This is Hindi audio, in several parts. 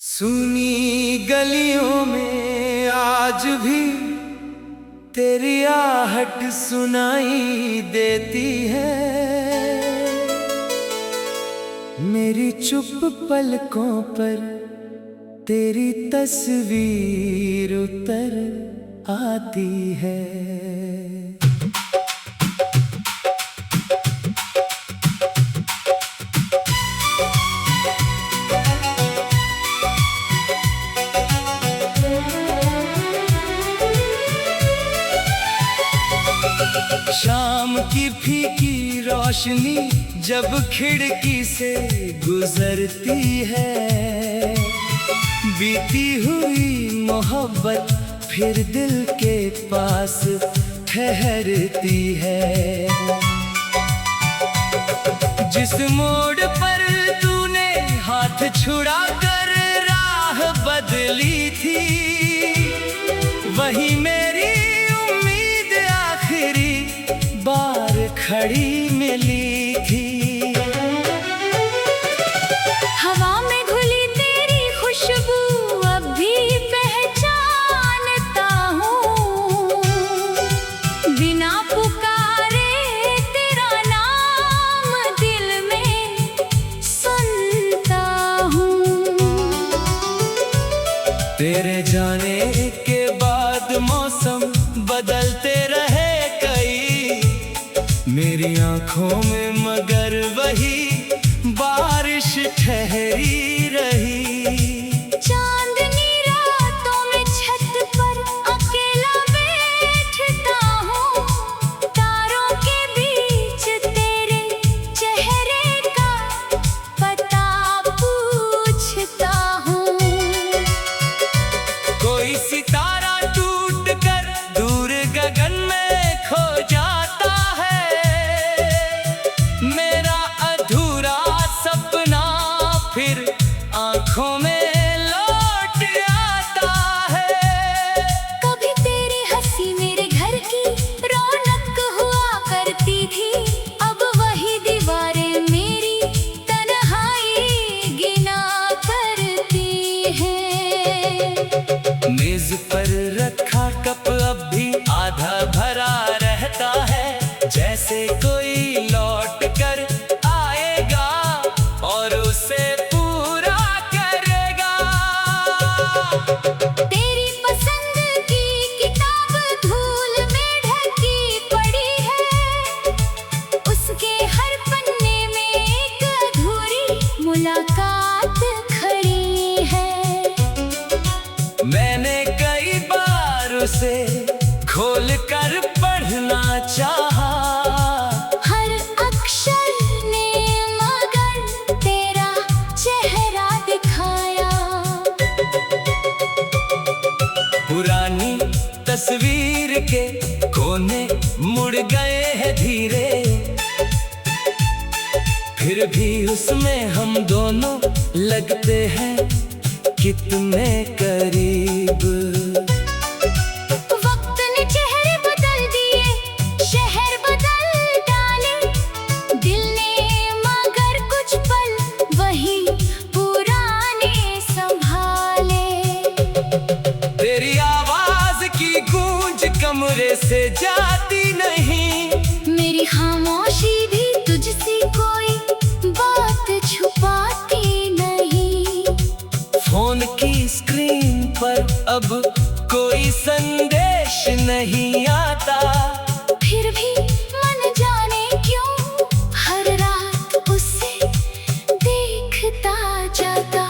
सुनी गलियों में आज भी तेरी आहट सुनाई देती है। मेरी चुप पलकों पर तेरी तस्वीर उतर आती है। शाम की फीकी रोशनी जब खिड़की से गुजरती है, बीती हुई मोहब्बत फिर दिल के पास ठहरती है। जिस मोड़ पर तूने हाथ छुड़ा कर राह बदली थी, वही मेरी बार खड़ी मिली थी। हवा में घुली तेरी खुशबू अब भी पहचानता हूँ, बिना पुकारे तेरा नाम दिल में सुनता हूँ। तेरे जाने के बाद मौसम बदलते रहे मेरी आंखों में, मगर वही बारिश ठहरी रही। चांदनी रातों में छत पर अकेला बैठता हूँ, तारों के बीच तेरे चेहरे का पता पूछता हूँ। कोई सितारा टूट कर दूर गगन में खो जाता है, फिर आंखों में लौट आता है। कभी तेरी हंसी मेरे घर की रौनक हुआ करती थी, अब वही दीवारें मेरी तन्हाई गिना करती हैं। मेज पर रखा कप अब भी आधा भरा रहता है, जैसे कोई लौट कर आएगा और उसे तेरी पसंद की किताब धूल में ढकी पड़ी है, उसके हर पन्ने में एक अधूरी मुलाकात खड़ी है। मैंने कई बार उसे खोल कर पढ़ना चाहा, हर अक्षर ने मगर तेरा चेहरा दिखाया। पुरानी तस्वीर के कोने मुड़ गए हैं धीरे, फिर भी उसमें हम दोनों लगते हैं कितने करीब। वक्त ने चेहरे बदल दिए, शहर बदल डाले, दिल ने मगर कुछ पल वही पुराने संभाले। तेरी आवाज की गूंज कमरे से जाती नहीं, मेरी खामोशी भी तुझसे कोई बात छुपाती नहीं। फोन की स्क्रीन पर अब कोई संदेश नहीं आता, फिर भी मन जाने क्यों हर रात उसे देखता जाता।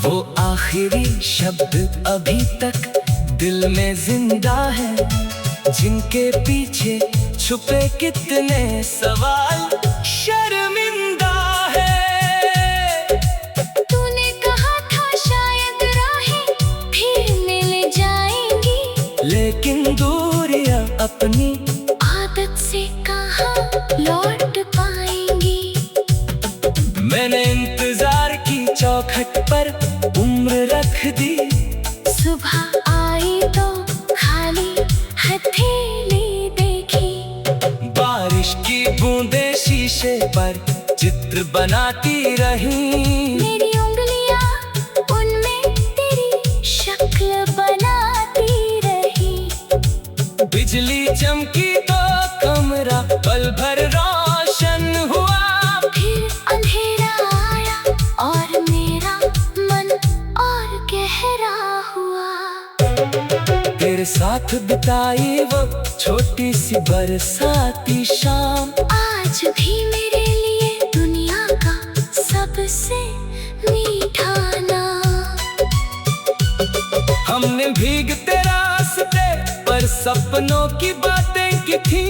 वो आखिरी शब्द अभी तक दिल में जिंदा है, जिनके पीछे छुपे कितने सवाल शर्मिंदा है। तूने कहा था शायद राहें फिर मिल जाएंगी, लेकिन दूरियां अपनी आदत से कहाँ लौट पाएंगी। मैंने इंतजार की चौखट पर उम्र रख दी, सुबह आई तो खाली हथेली देखी। बारिश की बूंदें शीशे पर चित्र बनाती रही। मेरी उंगलियां उनमें चमकी तो कमरा पल भर रोशन हुआ। फिर अंधेरा आया और मेरा मन और गहरा हुआ। तेरे साथ बिताई वो छोटी सी बरसाती शाम आज भी मेरे लिए दुनिया का सबसे मीठा नाम। हमने भीगते रास्ते पर सपनों की बातें की थी।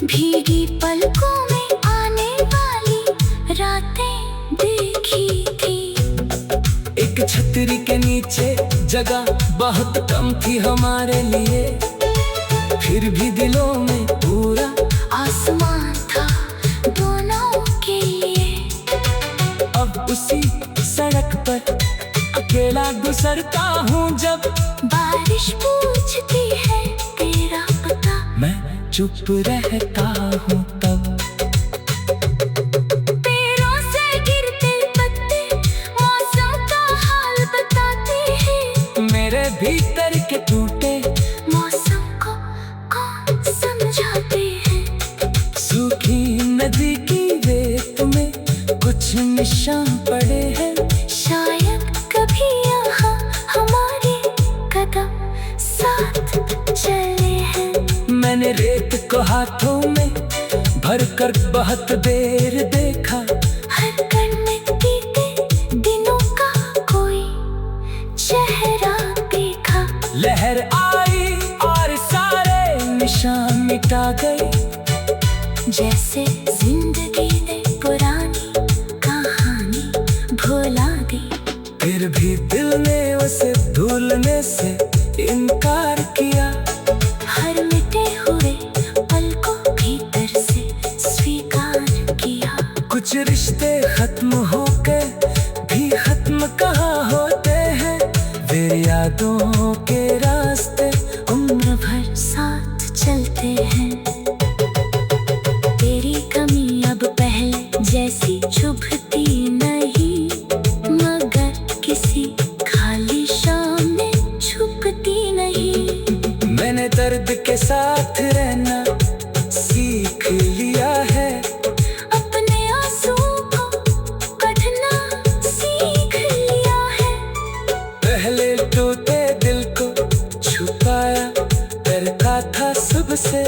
भीगी पलकों में आने वाली रातें देखी थी। एक छतरी के नीचे जगह बहुत कम थी हमारे लिए, फिर भी दिलों में पूरा आसमान था दोनों के लिए। अब उसी सड़क पर अकेला गुजरता हूँ जब बारिश पूछती है तेरा पता, मैं चुप रहता हूँ तब। पैरों से गिरते पत्ते मौसम का हाल बताते हैं। मेरे भीतर के टूटे मौसम को कौन समझाते हैं। सूखी नदी की रेत में कुछ निशान पड़े हैं। शायद कभी यहाँ हमारे कदम साथ चले हैं। मैंने रेत को हाथों में भर कर बहुत देर देखा। हर कण में बीते दिनों का कोई चेहरा देखा। लहर आई और सारे निशान मिटा गई। जैसे जिंदगी ने पुरानी कहानी भुला दी। फिर भी दिल ने उसे भूलने से इनकार किया। हर मिटे हुए पल को भीतर से स्वीकार किया। कुछ रिश्ते खत्म होके भी खत्म कहाँ होते हैं। वे यादों के रास्ते उम्र भर साथ चलते हैं। तेरी कमी अब पहले जैसी चुभती नहीं, मगर किसी खाली शाम में छुपती नहीं। मैंने दर्द के साथ रहना सीख लिया है। अपने आंसू को कढ़ना सीख लिया है। पहले टूटे दिल को छुपाया करता था सबसे।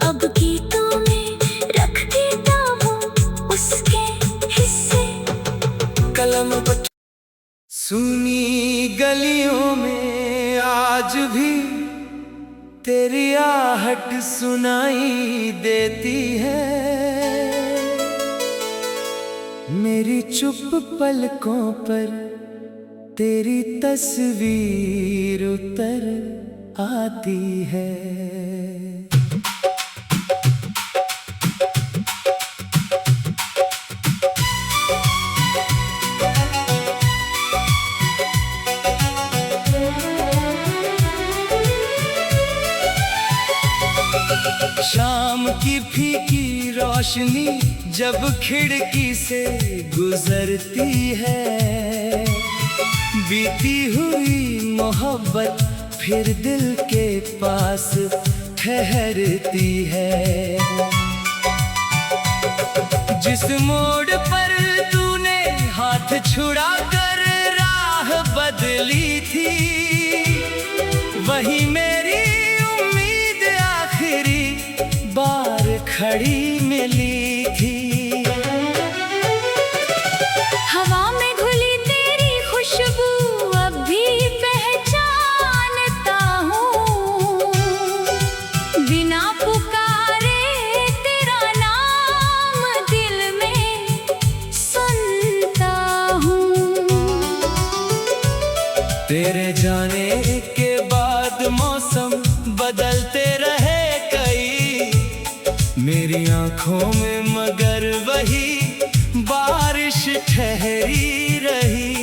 अब गीतों में रख देता हूँ उसके हिस्से। कलम पर सुनी गलियों में आज भी तेरी आहट सुनाई देती है। मेरी चुप पलकों पर तेरी तस्वीर उतर आती है। शाम की फीकी रोशनी जब खिड़की से गुजरती है। बीती हुई मोहब्बत फिर दिल के पास ठहरती है। जिस मोड़ पर तूने हाथ छुड़ा कर राह बदली थी, वही मेरी उम्मीद आखिरी बार खड़ी मिली थी। हवा में घुली तेरी खुशबू अब भी पहचानता हूँ। बिना पुकारे तेरा नाम दिल में सुनता हूँ। तेरे जाने के बाद मौसम बदलते रहे कई मेरी आंखों में, मगर वही बारिश ठहरी रही।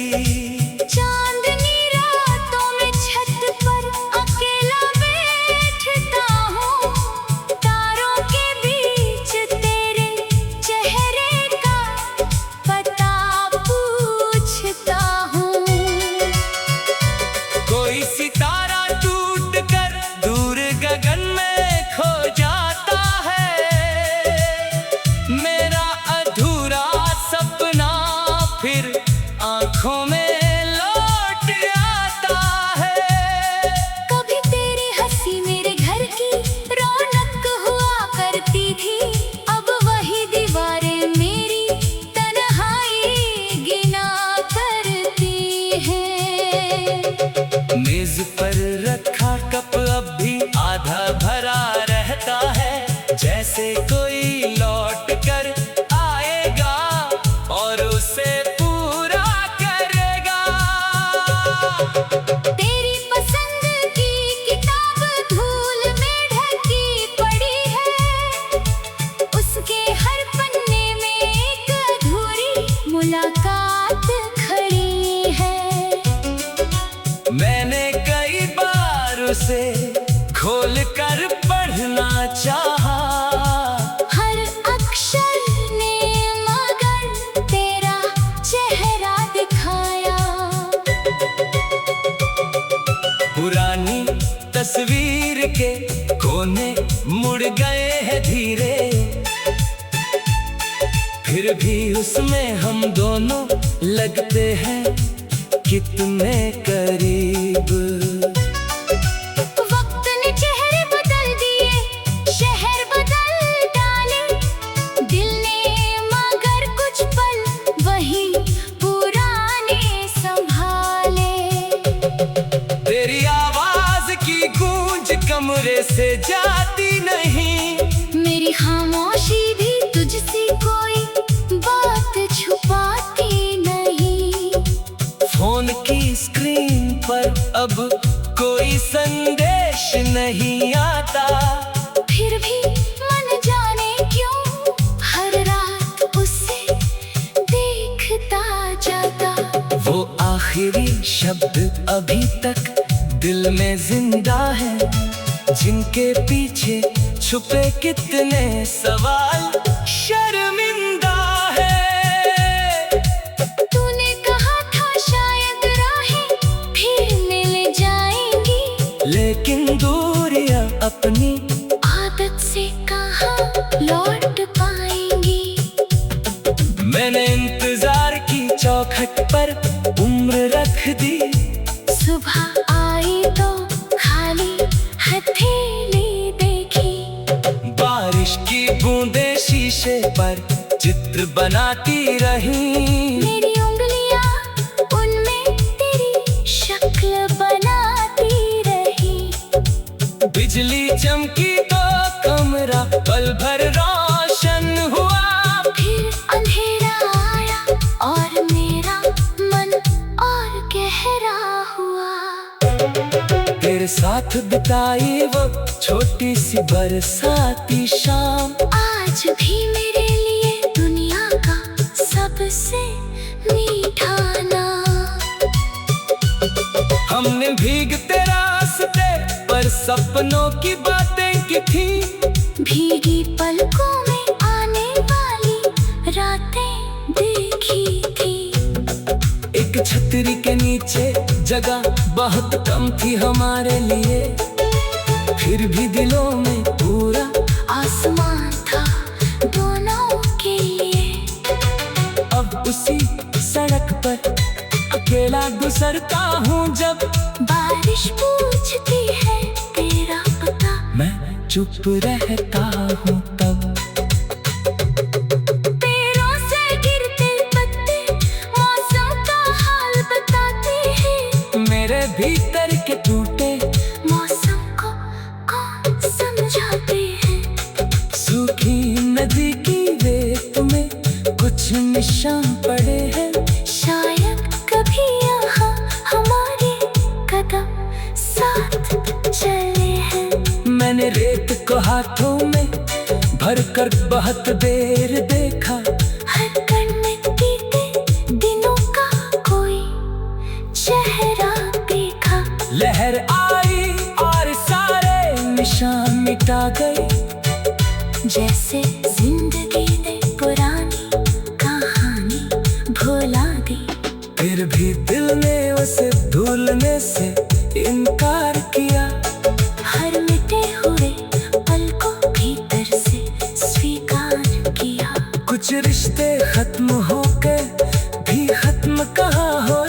चांदनी रातों में छत पर अकेला बैठता हूँ। तारों के बीच तेरे चेहरे का पता पूछता हूँ। कोई सितारा टूट कर दूर गगन में आंखों में लौट आता है। कभी तेरी हंसी मेरे घर की रौनक हुआ करती थी, अब वही दीवारें मेरी तन्हाई गिना करती हैं। मेज पर रखा कप अब भी आधा भरा रहता है, जैसे कोई लौट कर आएगा और उसे पूरा करेगा। तेरी पसंद की किताब धूल में ढकी पड़ी है, उसके हर पन्ने में एक अधूरी मुलाकात खड़ी है। मैंने कई बार उसे खोल कर पढ़ना चाहा, हर अक्षर ने मगर तेरा चेहरा दिखाया। पुरानी तस्वीर के कोने मुड़ गए हैं धीरे, फिर भी उसमें हम दोनों लगते हैं कितने करीब। वक्त ने चेहरे बदल दिए, शहर बदल डाले, दिल ने मगर कुछ पल वही पुराने संभाले। तेरी आवाज की गूंज कमरे से जाती नहीं, मेरी खामोशी भी तुझसे कोई बात छुपाती नहीं। फोन की स्क्रीन पर अब कोई संदेश नहीं आता, फिर भी मन जाने क्यों हर रात उसे देखता जाता। वो आखिरी शब्द अभी तक दिल में जिंदा है, जिनके पीछे छुपे कितने सवाल शर्मिंदा है। तूने कहा था शायद राहें फिर मिल जाएंगी, लेकिन दूरियां अपनी आदत से कहाँ लौट पाएंगी। मैंने इंतजार की चौखट पर उम्र रख दी, सुबह आई तो खाली हथेली देखी। बारिश की बूंदें शीशे पर चित्र बनाती रही, मेरी उंगलियां उनमें तेरी शक्ल बनाती रही। बिजली चमकी तो कमरा पल भर रोशन हुआ, फिर अंधेरा आया और मेरा मन और गहरा हुआ। तेरे साथ बिताई वो छोटी सी बरसाती शाम, आज भी मेरे लिए दुनिया का सबसे मीठा नाम। हमने भीगते रास्ते पर सपनों की बातें की थी, भीगी पलकों में आने वाली रातें देखी थी। एक छतरी के नीचे जगह बहुत कम थी हमारे लिए, फिर भी दिलों में पूरा आसमान था दोनों के लिए। अब उसी सड़क पर अकेला गुजरता हूँ, जब बारिश पूछती है तेरा पता, मैं चुप रहता हूँ तब। पैरों से गिरते पत्ते मौसम का हाल बताते हैं, मेरे भीतर के टूटे मौसम को कौन समझाते हैं। सूखी नदी की रेत में कुछ निशान पड़े हैं, शायद कभी यहाँ हमारे कदम साथ चले हैं। मैंने रेत को हाथों में भर कर बहुत देर देखा, हर कण में बीते दिनों का कोई चेहरा देखा। लहर आई और सारे निशान मिटा गए, जैसे जिंदगी ने पुरानी कहानी भुला दी। फिर भी दिल ने उसे भूलने से इनकार किया, हर मिटे हुए पल को भीतर से स्वीकार किया। कुछ रिश्ते खत्म होके भी खत्म कहाँ हो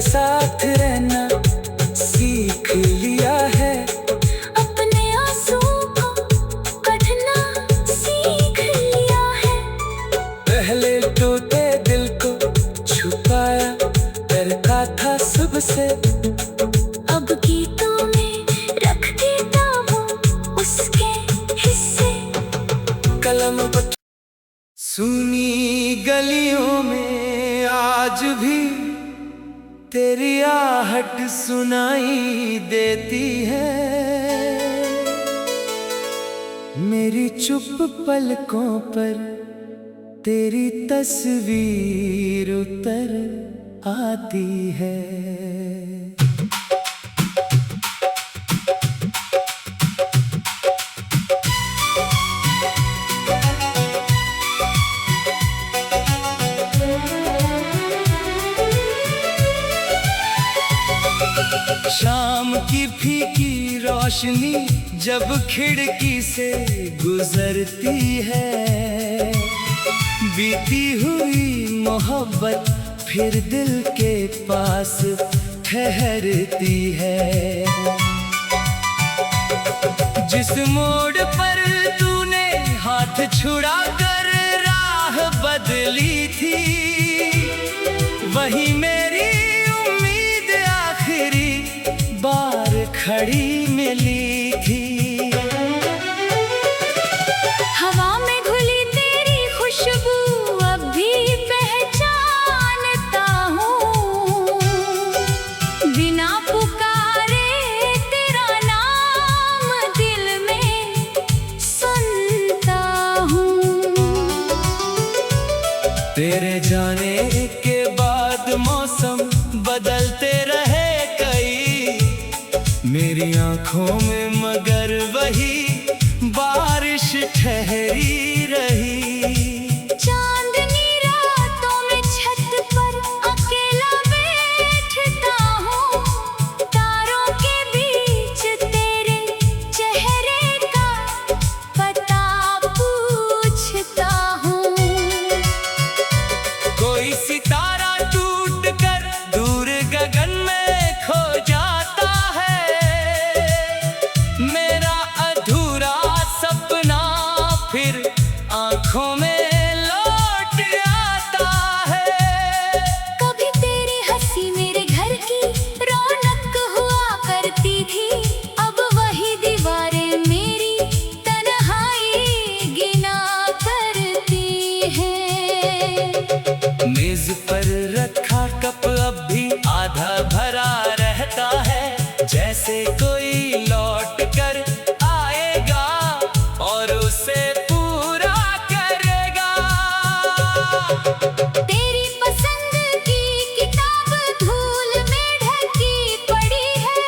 के साथ रहना सीख लिया है। अपने आंसुओं को कढ़ना सीख लिया है। पहले टूटे दिल को छुपाया करता था सबसे, अब गीतों में रख देता हूँ उसके हिस्से। कलम पर सुनी गलियों में आज भी तेरी आहट सुनाई देती है। मेरी चुप पलकों पर तेरी तस्वीर उतर आती है। शाम की फीकी रोशनी जब खिड़की से गुजरती है, बीती हुई मोहब्बत फिर दिल के पास ठहरती है। जिस मोड़ पर तूने हाथ छुड़ा कर राह बदली थी, वही मेरी उम्मीद आखिरी बार खड़ी मिली थी। हवा में घुली तेरी खुशबू अब भी पहचानता हूँ। बिना पुकारे तेरा नाम दिल में सुनता हूँ। तेरे जाने के बाद मौसम बदलते रहे कई मेरी आंखों में, मगर वही बारिश ठहरी रही। चांदनी रातों में छत पर अकेला बैठता हूँ। तारों के बीच तेरे चेहरे का पता पूछता हूँ। कोई सितारा टूट कर दूर गगन में खो जाता है, मेरा अधूरा सपना फिर आंखों में लौट आता है। कभी तेरी हंसी मेरे घर की रौनक हुआ करती थी, अब वही दीवारें मेरी तन्हाई गिना करती हैं। मेज पर रखा कप अब भी आधा भरा रहता है, जैसे कोई लौट कर आएगा और उसे पूरा करेगा। तेरी पसंद की किताब धूल में ढकी पड़ी है,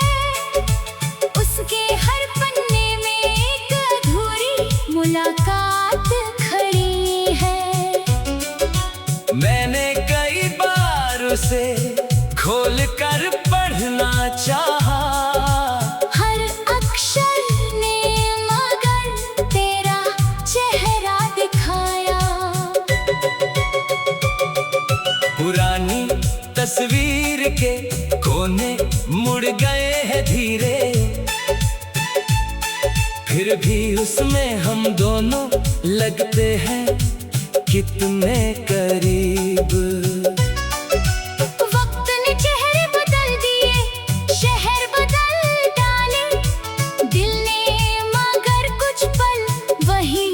उसके हर पन्ने में एक अधूरी मुलाकात खड़ी है। मैंने कई बार उसे खोल कर पढ़ना चाहा, हर अक्षर ने मगर तेरा चेहरा दिखाया। पुरानी तस्वीर के कोने मुड़ गए हैं धीरे, फिर भी उसमें हम दोनों लगते हैं कितने करीब। वक्त ने चेहरे बदल दिए, शहर बदल डाले, दिल ने मगर कुछ पल वही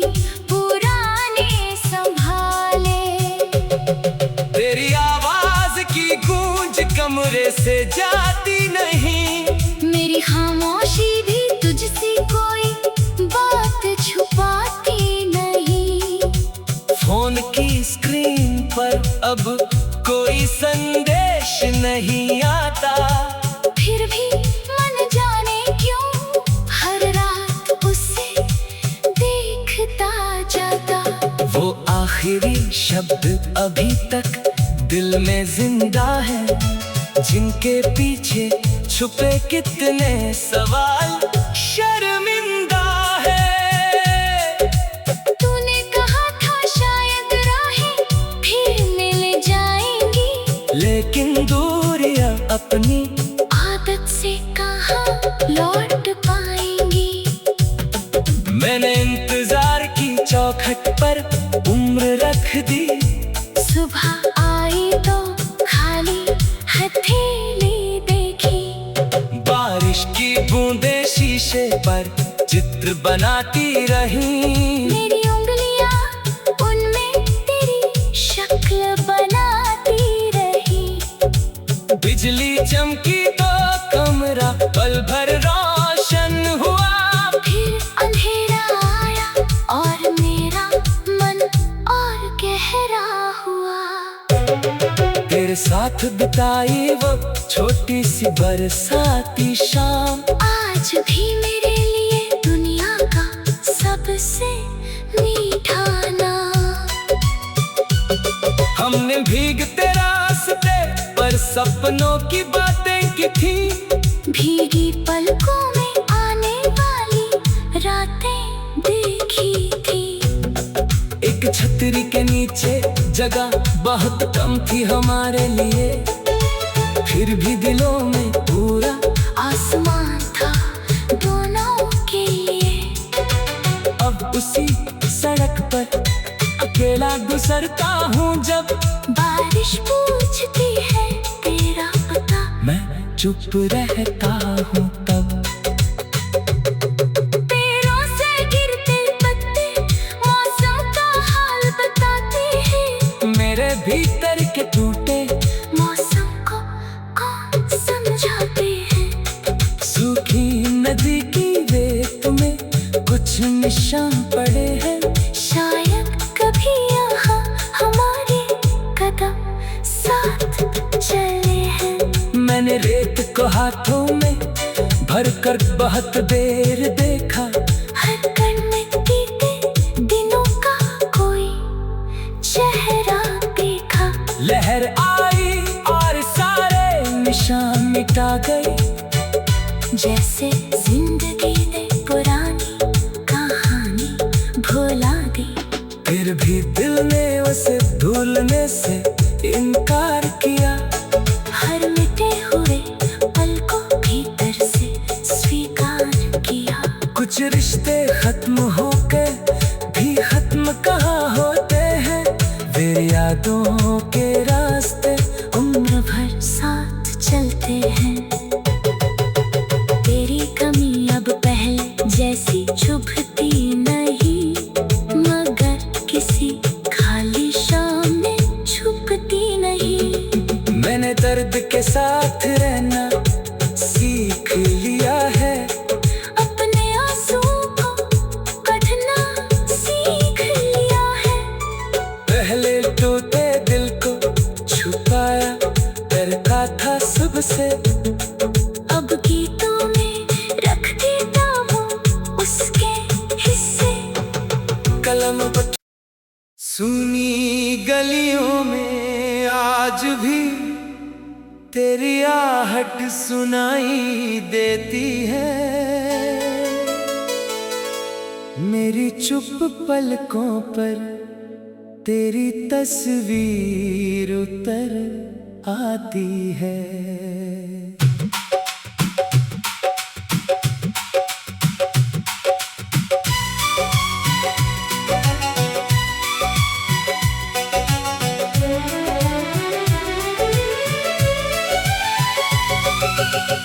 पुराने संभाले। तेरी आवाज की गूंज कमरे से जाती नहीं, मेरी खामोशी भी तुझसे कोई बात छुपाती नहीं। फोन की स्क्रीन पर अब कोई संदेश नहीं आता, फिर भी मन जाने क्यों हर रात उसे देखता जाता। वो आखिरी शब्द अभी तक दिल में जिंदा है, जिनके पीछे छुपे कितने सवाल शर्मिंदा है। तूने कहा था शायद राहें फिर मिल जाएंगी, लेकिन दूरियां सुबह आई तो खाली हथेली देखी। बारिश की बूंदें शीशे पर चित्र बनाती रही। मेरी उंगलियां उनमें तेरी शक्ल बनाती रही। बिजली चमकी तो कमरा पल भर रोशन हुआ। फिर अंधेरा आया और मेरा मन और गहरा हुआ। तेरे साथ बिताई वो छोटी सी बरसाती शाम आज भी मेरे लिए दुनिया का सबसे मीठा नाम। हमने भीगते रास्ते पर सपनों की बातें की थी। भीगी पलकों में आने वाली रातें देखी थी। एक छतरी के नीचे जगह बहुत कम थी हमारे लिए, फिर भी दिलों में पूरा आसमान था दोनों के लिए। अब उसी सड़क पर अकेला गुजरता हूँ जब बारिश पूछती है तेरा पता, मैं चुप रहता हूँ तब। पैरों से गिरते पत्ते मौसम का हाल बताते हैं। मेरे भीतर के टूटे मौसम को कौन समझाते हैं। सूखी नदी की रेत में कुछ निशान पड़े हैं। शायद कभी यहाँ हमारे कदम साथ चले हैं। मैंने रेत को हाथों में भरकर बहुत देर देखा। हर कण में बीते दिनों का कोई चेहरा देखा। लहर आई और सारे निशान मिटा गई। जैसे जिंदगी ने पुरानी कहानी भुला दी। फिर भी दिल ने उसे भूलने से इनकार किया। हर मिटे हुए पल को भीतर से स्वीकार किया। कुछ रिश्ते खत्म होके भी खत्म कहाँ होते हैं। वे यादों के रास्ते उम्र भर साथ चलते हैं। तेरी कमी अब पहले जैसी चुभती नहीं, मगर किसी खाली शाम में छुपती नहीं। मैंने दर्द के साथ रहना सीख लिया है। अपने आंसू को कढ़ना सीख लिया है। पहले टूटे दिल को छुपाया डरता था सबसे। अब गीतों में रख देता हूँ उसके हिस्से। कलम पर सुनी गलियों में आज भी तेरी आहट सुनाई देती है। मेरी चुप पलकों पर तेरी तस्वीर उतर आती है।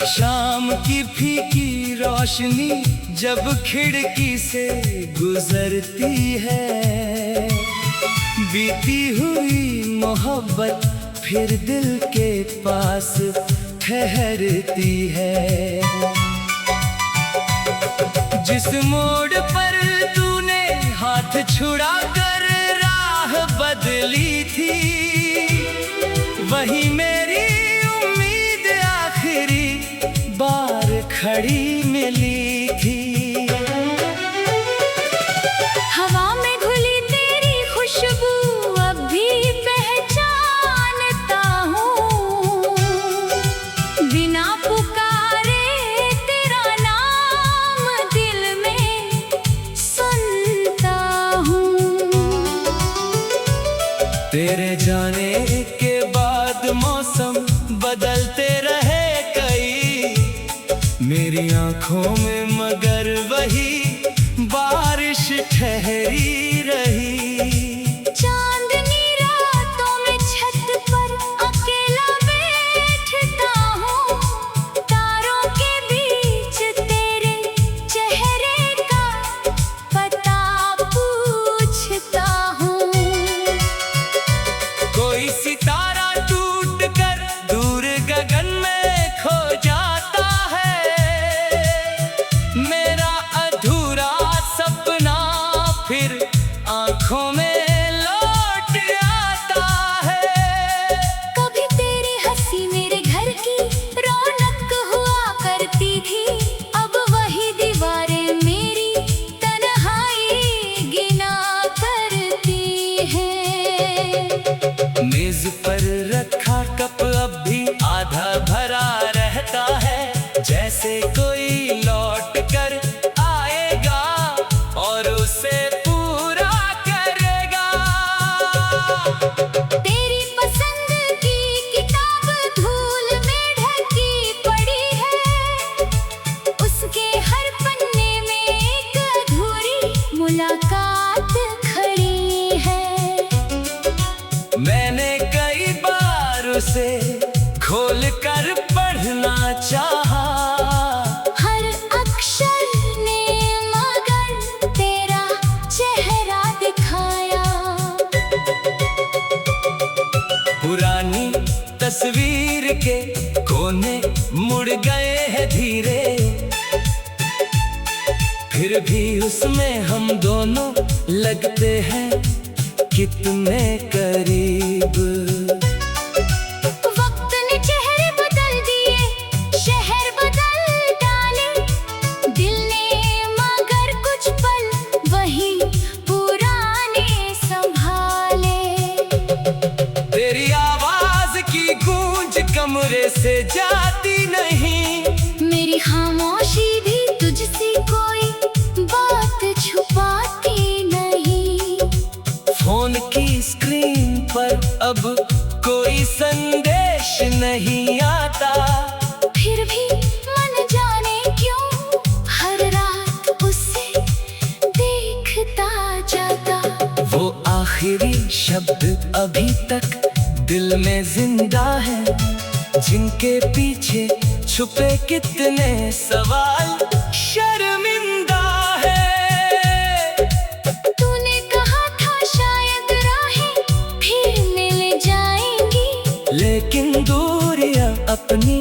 शाम की फीकी रोशनी जब खिड़की से गुजरती है। बीती हुई मोहब्बत फिर दिल के पास ठहरती है। जिस मोड़ पर तूने हाथ छुड़ा कर राह बदली थी, वही मेरी उम्मीद आखिरी बार खड़ी मिली थी। हवा में घुली तेरी खुशबू अब भी पहचानता हूँ। बिना पुकारे तेरा नाम दिल में सुनता हूँ। तेरे जाने के बाद मौसम बदलते रहे कई, मेरी आंखों में मगर वही बारिश ठहरी रही। चांदनी रातों में तेरी पसंद की किताब धूल में ढकी पड़ी है, उसके हर पन्ने में एक अधूरी मुलाकात खड़ी है। मैंने कई बार उसे खोल कर पढ़ना चाहा, हर अक्षर ने मगर तेरा चेहरा दिखाया। पुरानी तस्वीर के कोने मुड़ गए हैं धीरे, फिर भी उसमें हम दोनों लगते हैं कितने करीब। वक्त ने चेहरे बदल दिए, शहर बदल डाले, दिल ने मगर कुछ पल वही पुराने संभाले। तेरी आवाज की गूंज कमरे से जाती नहीं, मेरी खामोशी भी तुझसे कोई बात छुपाती नहीं। फोन की स्क्रीन पर अब कोई संदेश नहीं आता, फिर भी मन जाने क्यों हर रात उसे देखता जाता। वो आखिरी शब्द अभी तक दिल में जिंदा है, जिनके पीछे छुपे कितने सवाल शर्मिंदा है। तूने कहा था शायद राहें फिर मिल जाएंगी, लेकिन दूरियां अपनी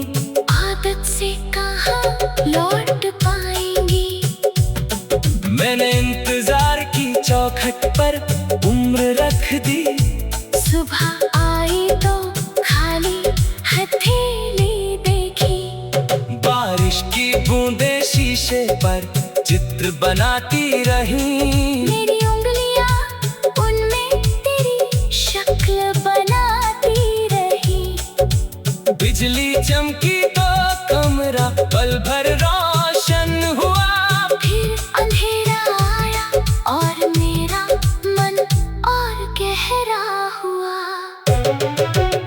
आदत से कहाँ लौट पाएंगी। मैंने इंतजार की चौखट पर उम्र रख दी, सुबह आई तो खाली हथेली देखी। बारिश की बूंदें शीशे पर चित्र बनाती रही, मेरी उंगलियां उनमें तेरी शक्ल बनाती रही। बिजली चमकी तो कमरा पल भर रोशन हुआ, फिर अंधेरा आया और मेरा मन और गहरा हुआ।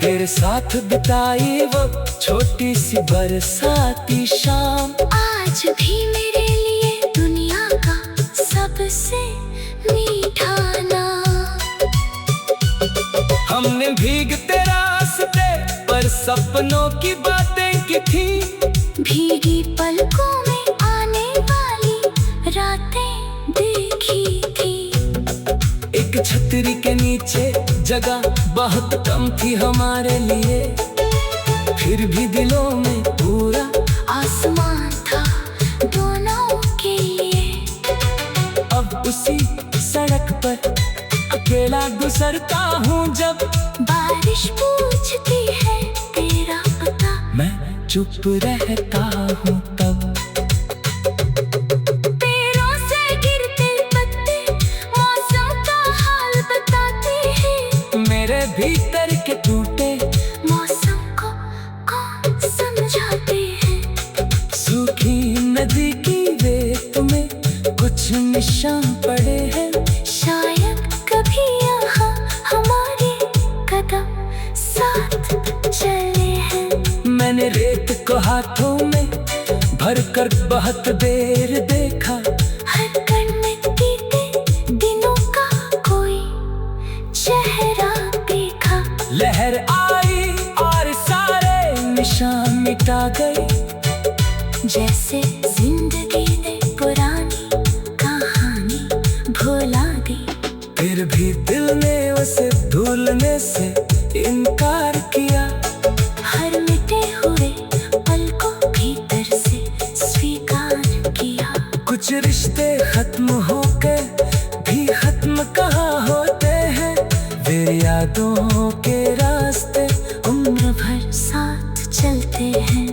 तेरे साथ बिताई वो छोटी सी बरसाती शाम, आज भी मेरे लिए दुनिया का सबसे मीठा नाम। हमने भीगते रास्ते पर सपनों की बातें की थी, भीगी पलकों में आने वाली रातें देखी थी। एक छतरी के नीचे जगह बहुत कम थी हमारे लिए, फिर भी दिलों में पूरा आसमान था दोनों के लिए। अब उसी सड़क पर अकेला गुजरता हूँ, जब बारिश पूछती है तेरा पता, मैं चुप रहता हूँ तब। पैरों से गिरते पत्ते मौसम का हाल बताते हैं, मेरे भीतर के टूटे मौसम को कौन समझाते हैं। सूखी नदी की रेत में कुछ निशान पड़े हैं, शायद कभी यहाँ हमारे कदम साथ चले हैं। मैंने रेत को हाथों में भर कर बहुत देर देखा, हर कण में बीते दिनों का कोई चेहरा देखा। लहर आई और सारे निशान मिटा गई, जैसे जिंदगी ने पुरानी कहानी भुला दी। फिर भी दिल ने उसे भूलने से इनकार किया, हर मिटे हुए पल को भीतर से स्वीकार किया। कुछ रिश्ते खत्म होके भी खत्म कहाँ होते हैं, वे यादों के रास्ते उम्र भर साथ चलते हैं।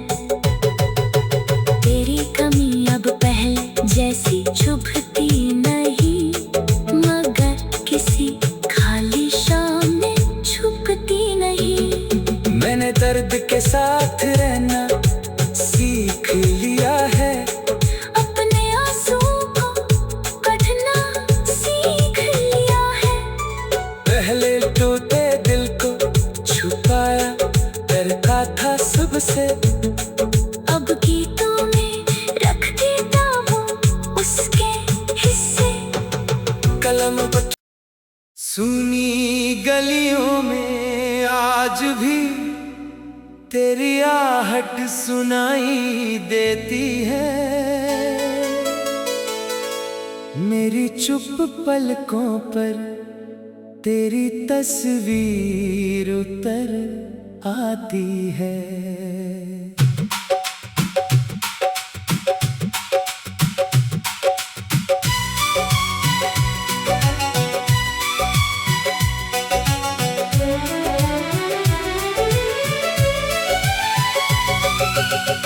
तेरी कमी अब पहले जैसी चुभती नहीं, मगर किसी खाली शाम में छुपती नहीं। मैंने दर्द के साथ रहना सीख लिया है, अपने आंसू को कढ़ना सीख लिया है। पहले टूटे आज भी तेरी आहट सुनाई देती है। मेरी चुप पलकों पर तेरी तस्वीर उतर आती है।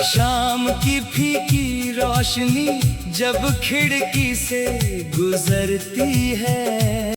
शाम की फीकी रोशनी जब खिड़की से गुजरती है।